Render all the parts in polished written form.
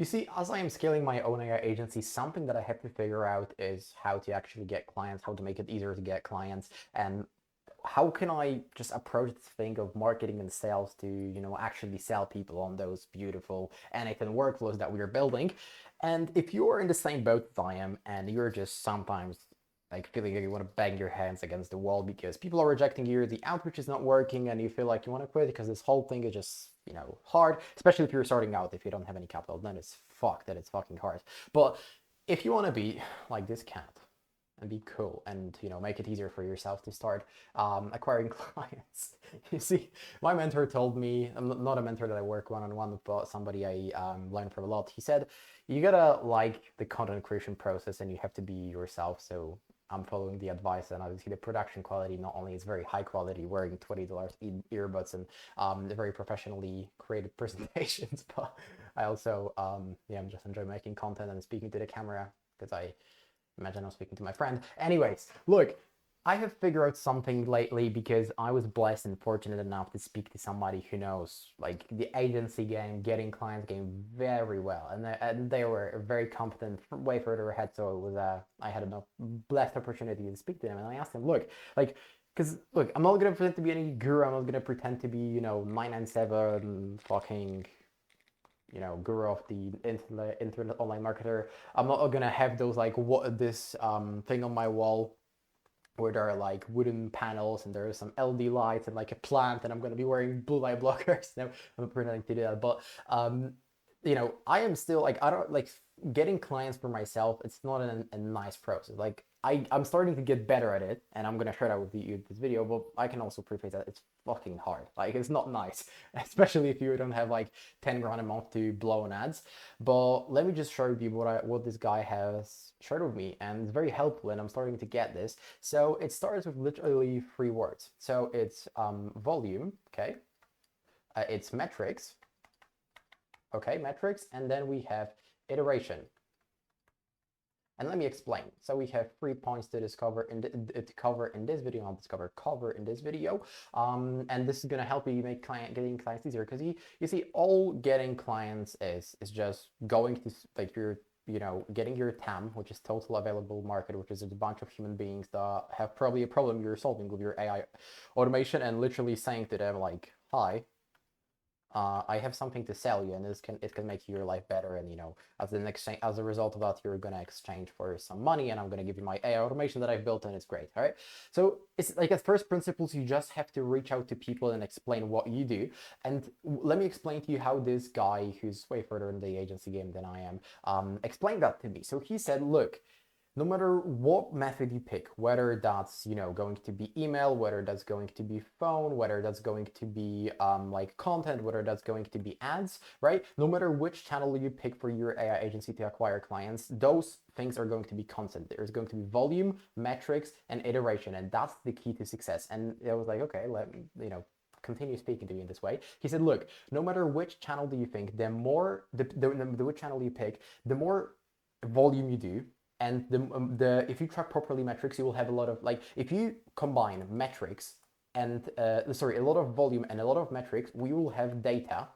You see, as I am scaling my own AI agency, something that I have to figure out is how to actually get clients, how to make it easier to get clients, and how can I just approach this thing of marketing and sales to, actually sell people on those beautiful N8N workflows that we are building. And if you're in the same boat as I am, and you're just sometimes like feeling like you want to bang your hands against the wall because people are rejecting you, the outreach is not working, and you feel like you want to quit because this whole thing is just, hard, especially if you're starting out, if you don't have any capital, then it's fucked, that it's fucking hard. But if you want to be like this cat and be cool and make it easier for yourself to start acquiring clients. You see, my mentor told me, I'm not a mentor that I work one-on-one with, but somebody I learned from a lot. He said you gotta like the content creation process and you have to be yourself. So I'm following the advice, and obviously the production quality not only is very high quality, wearing $20 earbuds and very professionally created presentations, but I also I'm just enjoy making content and speaking to the camera because I imagine I'm speaking to my friend. Anyways, look, I have figured out something lately because I was blessed and fortunate enough to speak to somebody who knows like the agency game, getting clients game very well, and they were very competent, way further ahead. So it was I had enough blessed opportunity to speak to them, and I asked them, look, like. Because look, I'm not gonna pretend to be any guru. I'm not gonna pretend to be 997 fucking guru of the internet online marketer. I'm not gonna have those like what this thing on my wall where there are like wooden panels and there are some LED lights and like a plant, and I'm gonna be wearing blue light blockers. No, I'm pretending to do that, but I am still like I don't like getting clients for myself. It's not a nice process. Like I'm starting to get better at it, and I'm gonna share that with you this video. But I can also preface that it's fucking hard. Like it's not nice, especially if you don't have like 10 grand a month to blow on ads. But let me just show you what this guy has shared with me, and it's very helpful. And I'm starting to get this. So it starts with literally three words. So it's volume, okay. It's metrics, okay, metrics, and then we have iteration. And let me explain. So we have 3 points to discover to cover in this video. I'll cover in this video, and this is gonna help you make getting clients easier because you see, all getting clients is just going to like your getting your TAM, which is total available market, which is a bunch of human beings that have probably a problem you're solving with your AI automation, and literally saying to them like, hi, I have something to sell you, and it can make your life better. And as a result of that, you're gonna exchange for some money, and I'm gonna give you my AI automation that I've built, and it's great. All right. So it's like at first principles, you just have to reach out to people and explain what you do. And let me explain to you how this guy, who's way further in the agency game than I am, explained that to me. So he said, look, no matter what method you pick, whether that's going to be email, whether that's going to be phone, whether that's going to be like content, whether that's going to be ads, right? No matter which channel you pick for your AI agency to acquire clients, those things are going to be constant. There's going to be volume, metrics, and iteration, and that's the key to success. And I was like, okay, let me continue speaking to you in this way. He said, look, no matter which channel do you think, the more the which channel you pick, the more volume you do, and the if you track properly metrics, you will have a lot of like, if you combine metrics and a lot of volume and a lot of metrics, we will have data.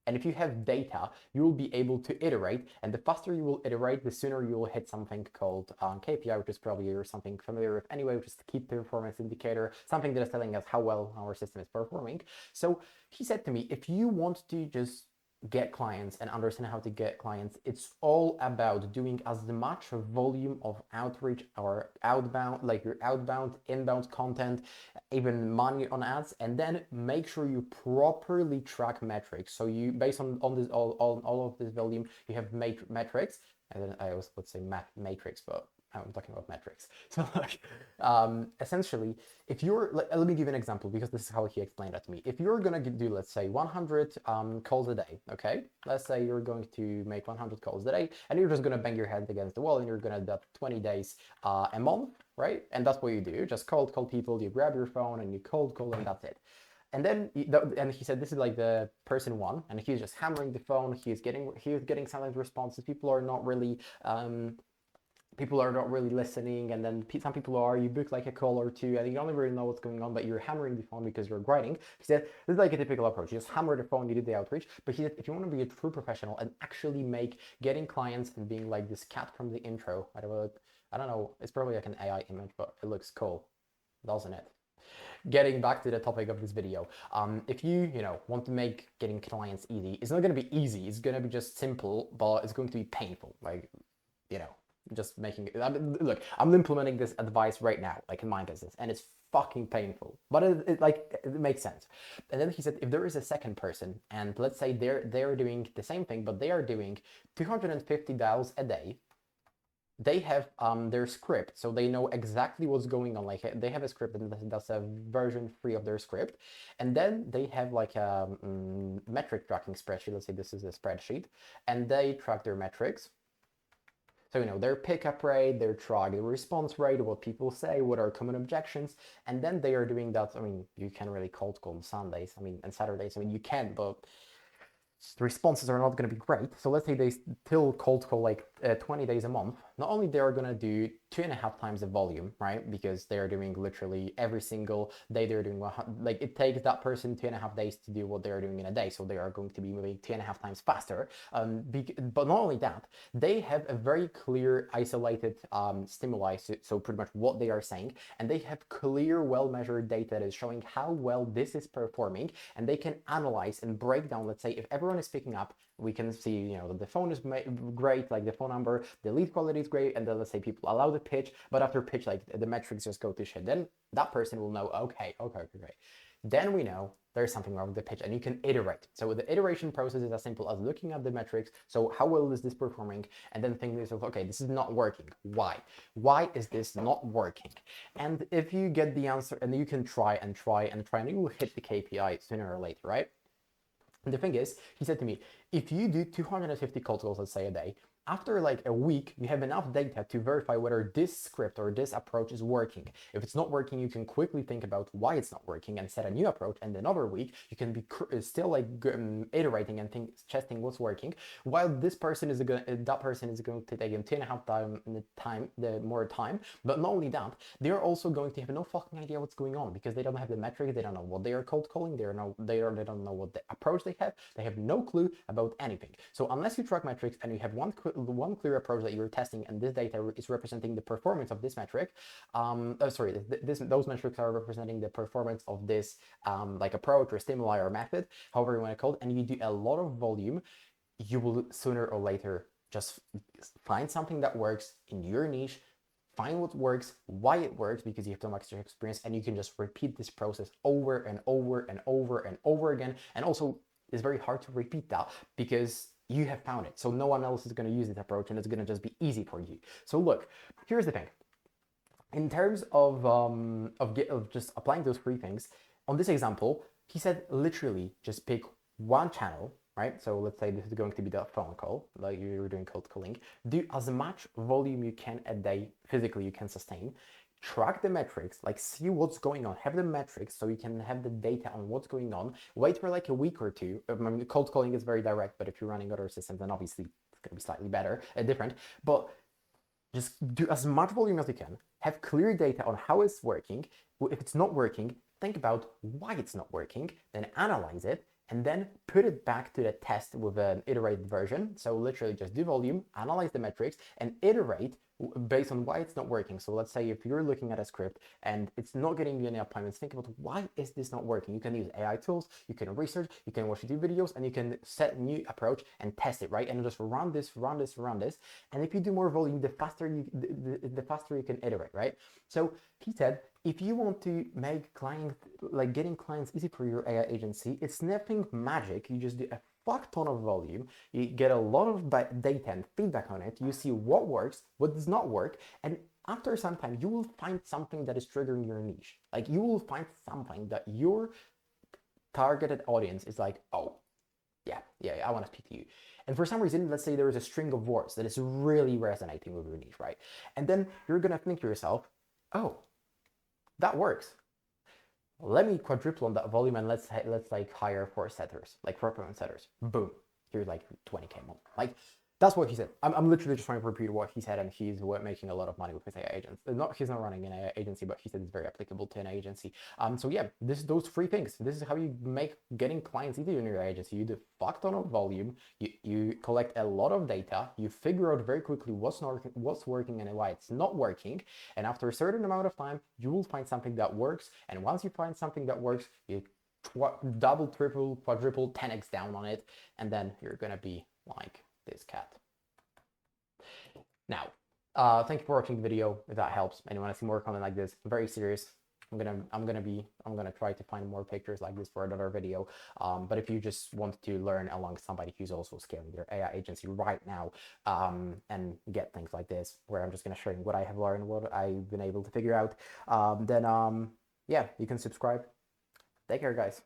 And if you have data, you will be able to iterate, and the faster you will iterate, the sooner you will hit something called KPI, which is probably you're something familiar with anyway, which is the key performance indicator, something that is telling us how well our system is performing. So he said to me, if you want to just get clients and understand how to get clients, it's all about doing as much volume of outreach or outbound, like your outbound, inbound content, even money on ads, and then make sure you properly track metrics. So you, based on this all of this volume, you have metrics, and then I always would say matrix, but I'm talking about metrics. So like, essentially, if you're, let me give you an example because this is how he explained that to me. If you're gonna do, let's say, 100 calls a day, okay? Let's say you're going to make 100 calls a day, and you're just gonna bang your head against the wall, and you're gonna do that 20 days a month, right? And that's what you do. You just call people, you grab your phone, and you call, and that's it. And then, and he said, this is like the person one, and he's just hammering the phone. He was getting silent responses. People are not really people are not really listening, and then some people are, you book like a call or two and you don't really know what's going on, but you're hammering the phone because you're grinding. He said this is like a typical approach. You just hammer the phone, you do the outreach. But he said if you want to be a true professional and actually make getting clients and being like this cat from the intro, I don't know, it's probably like an AI image, but it looks cool, doesn't it? Getting back to the topic of this video, if you know, want to make getting clients easy, it's not going to be easy, it's going to be just simple, but it's going to be painful. Like, you know, just making it. Look, I'm implementing this advice right now, like in my business, and it's fucking painful, but it makes sense. And then he said, if there is a second person, and let's say they're doing the same thing, but they are doing 250 dials a day. They have their script, so they know exactly what's going on. Like they have a script, and that's a version 3 of their script. And then they have like a metric tracking spreadsheet. Let's say this is a spreadsheet, and they track their metrics. So, you know, their pickup rate, their track, their response rate, what people say, what are common objections. And then they are doing that. I mean, you can really cold call on Sundays. I mean, and Saturdays. I mean, you can, but the responses are not going to be great. So let's say they still cold call like 20 days a month. Not only they are going to do 2.5 times the volume, right? Because they are doing literally every single day they're doing, like it takes that person 2.5 days to do what they are doing in a day. So they are going to be moving 2.5 times faster. But not only that, they have a very clear isolated stimuli. So pretty much what they are saying, and they have clear, well-measured data that is showing how well this is performing, and they can analyze and break down. Let's say if everyone is picking up, we can see, you know, that the phone is great, like the phone number, the lead quality is great, and then let's say people allow the pitch, but after pitch, like the metrics just go to shit. Then that person will know, okay, great. Then we know there's something wrong with the pitch, and you can iterate. So the iteration process is as simple as looking at the metrics. So how well is this performing? And then thinking to yourself, okay, this is not working. Why? Why is this not working? And if you get the answer, and you can try and you will hit the KPI sooner or later, right? And the thing is, he said to me, if you do 250 cold calls, let's say a day, after like a week, you have enough data to verify whether this script or this approach is working. If it's not working, you can quickly think about why it's not working and set a new approach. And another week, you can be still like iterating and testing what's working. While this person is going, that person is going to take him 2.5 more time. But not only that, they're also going to have no fucking idea what's going on because they don't have the metrics. They don't know what they are cold calling. They don't know what the approach they have. They have no clue about anything. So unless you track metrics and you have one clear approach that you're testing, and this data is representing the performance of this metric. Those metrics are representing the performance of this like approach or stimuli or method, however you want to call it. And you do a lot of volume, you will sooner or later just find something that works in your niche. Find what works, why it works, because you have so much experience, and you can just repeat this process over and over and over and over again. And also, it's very hard to repeat that because you have found it. So no one else is going to use this approach, and it's going to just be easy for you. So look, here's the thing. In terms of just applying those 3 things, on this example, he said literally just pick one channel, right? So let's say this is going to be the phone call, like you're doing cold calling. Do as much volume you can a day, physically you can sustain. Track the metrics, like see what's going on, have the metrics so you can have the data on what's going on. Wait for like a week or two. I mean, cold calling is very direct, but if you're running other systems, then obviously it's going to be slightly better, different. But just do as much volume as you can. Have clear data on how it's working. If it's not working, think about why it's not working, then analyze it, and then put it back to the test with an iterated version. So literally just do volume, analyze the metrics, and iterate based on why it's not working. So let's say if you're looking at a script and it's not getting you any appointments, think about why is this not working. You can use AI tools, you can research, you can watch YouTube videos, and you can set a new approach and test it, right? And just run this. And if you do more volume, the faster you can iterate, right? So he said, if you want to make getting clients easy for your AI agency, it's nothing magic. You just do a fuck ton of volume, you get a lot of data and feedback on it, you see what works, what does not work, and after some time you will find something that is triggering your niche. Like you will find something that your targeted audience is like, oh yeah, I want to speak to you. And for some reason, let's say there is a string of words that is really resonating with your niche, right? And then you're gonna think to yourself, oh, that works. Let me quadruple on that volume, and let's like hire 4 setters, like 4 appointment setters. Boom, here's like 20K more. Like That's what he said. I'm literally just trying to repeat what he said, and he's making a lot of money with his AI agents. He's not running an AI agency, but he said it's very applicable to an agency. So yeah, those three things. This is how you make getting clients easier in your agency. You do a fuck ton of volume. You collect a lot of data. You figure out very quickly what's working and why it's not working. And after a certain amount of time, you will find something that works. And once you find something that works, you double, triple, quadruple, 10x down on it, and then you're gonna be like this cat. Now, thank you for watching the video. If that helps, and you want to see more content like this, I'm very serious. I'm gonna try to find more pictures like this for another video. But if you just want to learn along somebody who's also scaling their AI agency right now, and get things like this, where I'm just gonna show you what I have learned, what I've been able to figure out, then yeah, you can subscribe. Take care, guys.